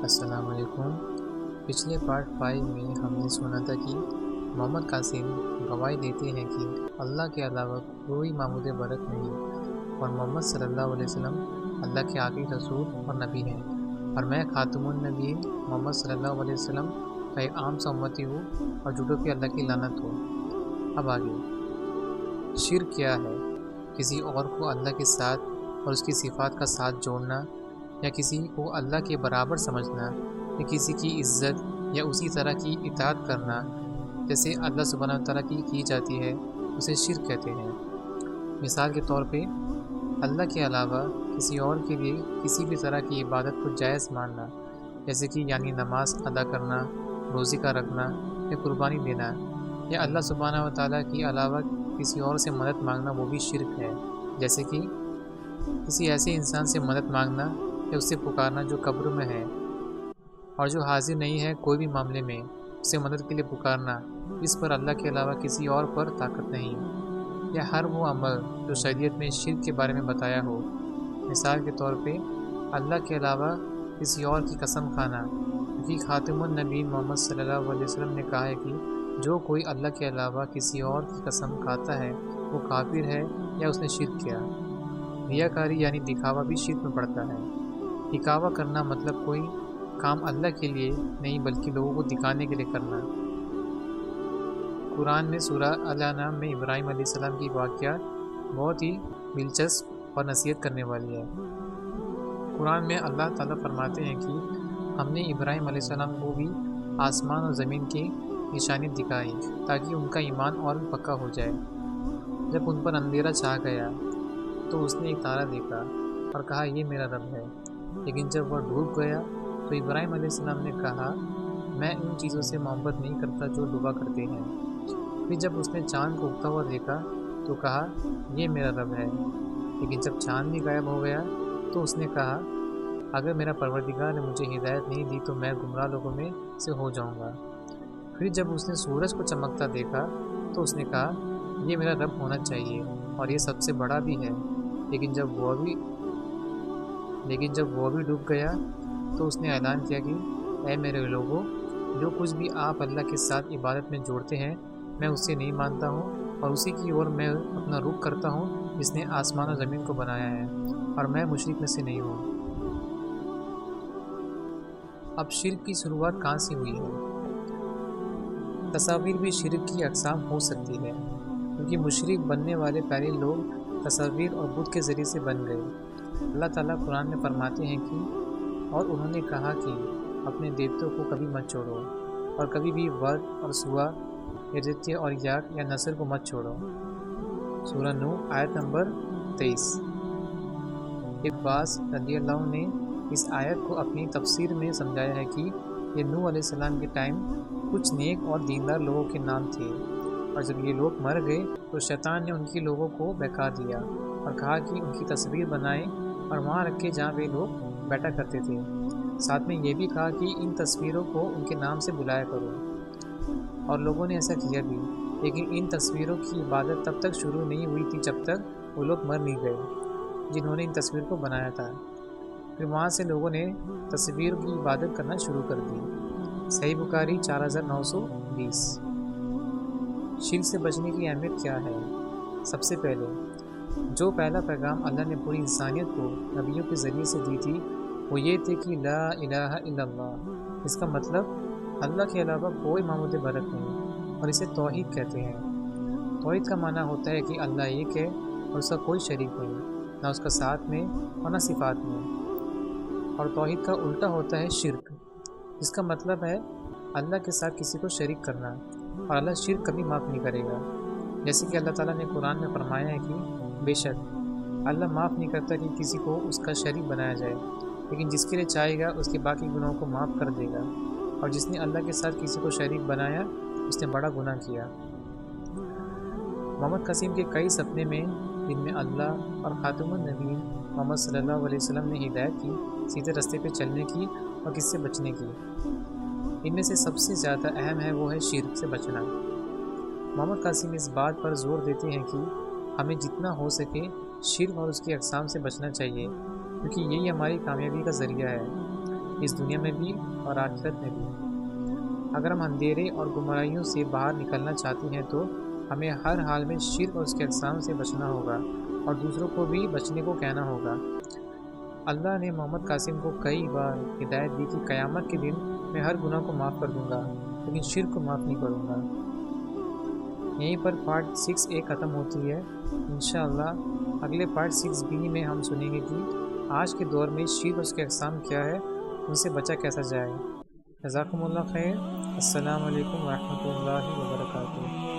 السلام علیکم۔ پچھلے پارٹ 5 میں ہم نے سنا تھا کہ محمد قاسم گواہی دیتے ہیں کہ اللہ کے علاوہ کوئی معبود برحق نہیں اور محمد صلی اللہ علیہ وسلم اللہ کے آخری رسول اور نبی ہیں، اور میں خاتم النبیین محمد صلی اللہ علیہ وسلم کا ایک عام سا امتی ہوں اور جھوٹوں پہ اللہ کی لعنت ہو۔ اب آگے شرک کیا ہے؟ کسی اور کو اللہ کے ساتھ اور اس کی صفات کا ساتھ جوڑنا، یا کسی کو اللہ کے برابر سمجھنا، یا کسی کی عزت یا اسی طرح کی اطاعت کرنا جیسے اللہ سبحانہ و تعالیٰ کی جاتی ہے، اسے شرک کہتے ہیں۔ مثال کے طور پہ اللہ کے علاوہ کسی اور کے لیے کسی بھی طرح کی عبادت کو جائز ماننا، جیسے کہ یعنی نماز ادا کرنا، روزے کا رکھنا یا قربانی دینا، یا اللہ سبحانہ و تعالیٰ کے علاوہ کسی اور سے مدد مانگنا، وہ بھی شرک ہے۔ جیسے کہ کسی ایسے انسان سے مدد مانگنا یا اس سے پکارنا جو قبر میں ہے اور جو حاضر نہیں ہے کوئی بھی معاملے میں، اسے مدد کے لیے پکارنا جس پر اللہ کے علاوہ کسی اور پر طاقت نہیں، یا ہر وہ عمل جو شریعت میں شرک کے بارے میں بتایا ہو۔ مثال کے طور پہ اللہ کے علاوہ کسی اور کی قسم کھانا، کیونکہ خاتم النبیین محمد صلی اللہ علیہ وسلم نے کہا ہے کہ جو کوئی اللہ کے علاوہ کسی اور کی قسم کھاتا ہے وہ کافر ہے یا اس نے شرک کیا۔ ریاکاری یعنی دکھاوا بھی شرک میں پڑتا ہے۔ دکھاوا کرنا مطلب کوئی کام اللہ کے لیے نہیں بلکہ لوگوں کو دکھانے کے لیے کرنا۔ قرآن میں سورہ الانعام میں ابراہیم علیہ السلام کی واقعہ بہت ہی دلچسپ اور نصیحت کرنے والی ہے۔ قرآن میں اللہ تعالیٰ فرماتے ہیں کہ ہم نے ابراہیم علیہ السلام کو بھی آسمان اور زمین کی نشانی دکھائی تاکہ ان کا ایمان اور بھی پکا ہو جائے۔ جب ان پر اندھیرا چھا گیا تو اس نے ایک تارا دیکھا اور کہا یہ میرا رب ہے، لیکن جب وہ ڈوب گیا تو ابراہیم علیہ السلام نے کہا میں ان چیزوں سے محبت نہیں کرتا جو ڈوبا کرتے ہیں۔ پھر جب اس نے چاند کو اگتا ہوا دیکھا تو کہا یہ میرا رب ہے، لیکن جب چاند بھی غائب ہو گیا تو اس نے کہا اگر میرا پروردگار نے مجھے ہدایت نہیں دی تو میں گمراہ لوگوں میں سے ہو جاؤں گا۔ پھر جب اس نے سورج کو چمکتا دیکھا تو اس نے کہا یہ میرا رب ہونا چاہیے اور یہ سب سے بڑا بھی ہے، لیکن جب وہ بھی ڈوب گیا تو اس نے اعلان کیا کہ اے میرے لوگوں، جو کچھ بھی آپ اللہ کے ساتھ عبادت میں جوڑتے ہیں میں اسے نہیں مانتا ہوں، اور اسی کی اور میں اپنا رخ کرتا ہوں جس نے آسمان و زمین کو بنایا ہے، اور میں مشرک میں سے نہیں ہوں۔ اب شرک کی شروعات کہاں سے ہوئی ہے؟ تصاویر بھی شرک کی اقسام ہو سکتی ہے، کیونکہ مشرک بننے والے پہلے لوگ تصاویر اور بت کے ذریعے سے بن گئے۔ اللہ تعالیٰ قرآن میں فرماتے ہیں کہ اور انہوں نے کہا کہ اپنے دیوتوں کو کبھی مت چھوڑو، اور کبھی بھی ود اور سوا یا جتیہ اور یاک یا نصر کو مت چھوڑو۔ سورہ نوح آیت نمبر 23۔ عباس رضی اللہ عنہ نے اس آیت کو اپنی تفسیر میں سمجھایا ہے کہ یہ نوح علیہ السلام کے ٹائم کچھ نیک اور دیندار لوگوں کے نام تھے، اور جب یہ لوگ مر گئے تو شیطان نے ان کے لوگوں کو بہکا دیا اور کہا کہ ان کی تصویر بنائیں اور وہاں رکھے جہاں وہ لوگ بیٹھا کرتے تھے، ساتھ میں یہ بھی کہا کہ ان تصویروں کو ان کے نام سے بلایا کرو، اور لوگوں نے ایسا کیا بھی، لیکن ان تصویروں کی عبادت تب تک شروع نہیں ہوئی تھی جب تک وہ لوگ مر نہیں گئے جنہوں نے ان تصویر کو بنایا تھا۔ پھر وہاں سے لوگوں نے تصویر کی عبادت کرنا شروع کر دی۔ صحیح بخاری 4920۔ شرک سے بچنے کی اہمیت کیا ہے؟ سب سے پہلے جو پہلا پیغام اللہ نے پوری انسانیت کو نبیوں کے ذریعے سے دی تھی وہ یہ تھے کہ لا الہ الا اللہ، اس کا مطلب اللہ کے علاوہ کوئی معبود برحق نہیں، اور اسے توحید کہتے ہیں۔ توحید کا معنی ہوتا ہے کہ اللہ ایک ہے اور اس کا کوئی شریک نہیں، نہ اس کا ساتھ میں اور نہ صفات میں۔ اور توحید کا الٹا ہوتا ہے شرک، جس کا مطلب ہے اللہ کے ساتھ کسی کو شریک کرنا، اور اللہ شرک کبھی معاف نہیں کرے گا۔ جیسے کہ اللہ تعالیٰ نے قرآن میں فرمایا ہے کہ بے شک اللہ معاف نہیں کرتا کہ کسی کو اس کا شریک بنایا جائے، لیکن جس کے لیے چاہے گا اس کے باقی گناہوں کو معاف کر دے گا، اور جس نے اللہ کے ساتھ کسی کو شریک بنایا اس نے بڑا گناہ کیا۔ محمد قاسم کے کئی سپنے میں جن میں اللہ اور خاتم النبیین محمد صلی اللہ علیہ وسلم نے ہدایت کی، سیدھے راستے پہ چلنے کی اور کس سے بچنے کی۔ ان میں سے سب سے زیادہ اہم ہے وہ ہے شرک سے بچنا۔ محمد قاسم اس بات پر زور دیتے ہیں کہ ہمیں جتنا ہو سکے شرک اور اس کی اقسام سے بچنا چاہیے، کیونکہ یہی ہماری کامیابی کا ذریعہ ہے۔ اس دنیا میں بھی اور آخرت میں بھی۔ اگر ہم اندھیرے اور گمراہیوں سے باہر نکلنا چاہتے ہیں تو ہمیں ہر حال میں شرک اور اس کے اقسام سے بچنا ہوگا اور دوسروں کو بھی بچنے کو کہنا ہوگا۔ اللہ نے محمد قاسم کو کئی بار ہدایت دی کہ قیامت کے دن میں ہر گناہ کو معاف کر دوں گا لیکن شرک کو معاف نہیں کروں گا۔ یہیں پر پارٹ 6A ختم ہوتی ہے۔ انشاءاللہ اگلے پارٹ 6B میں ہم سنیں گے کہ آج کے دور میں شرک اور اس کے اقسام کیا ہے، ان سے بچا کیسا جائے۔ جزاکم اللہ خیر۔ السلام علیکم ورحمۃ اللہ وبرکاتہ۔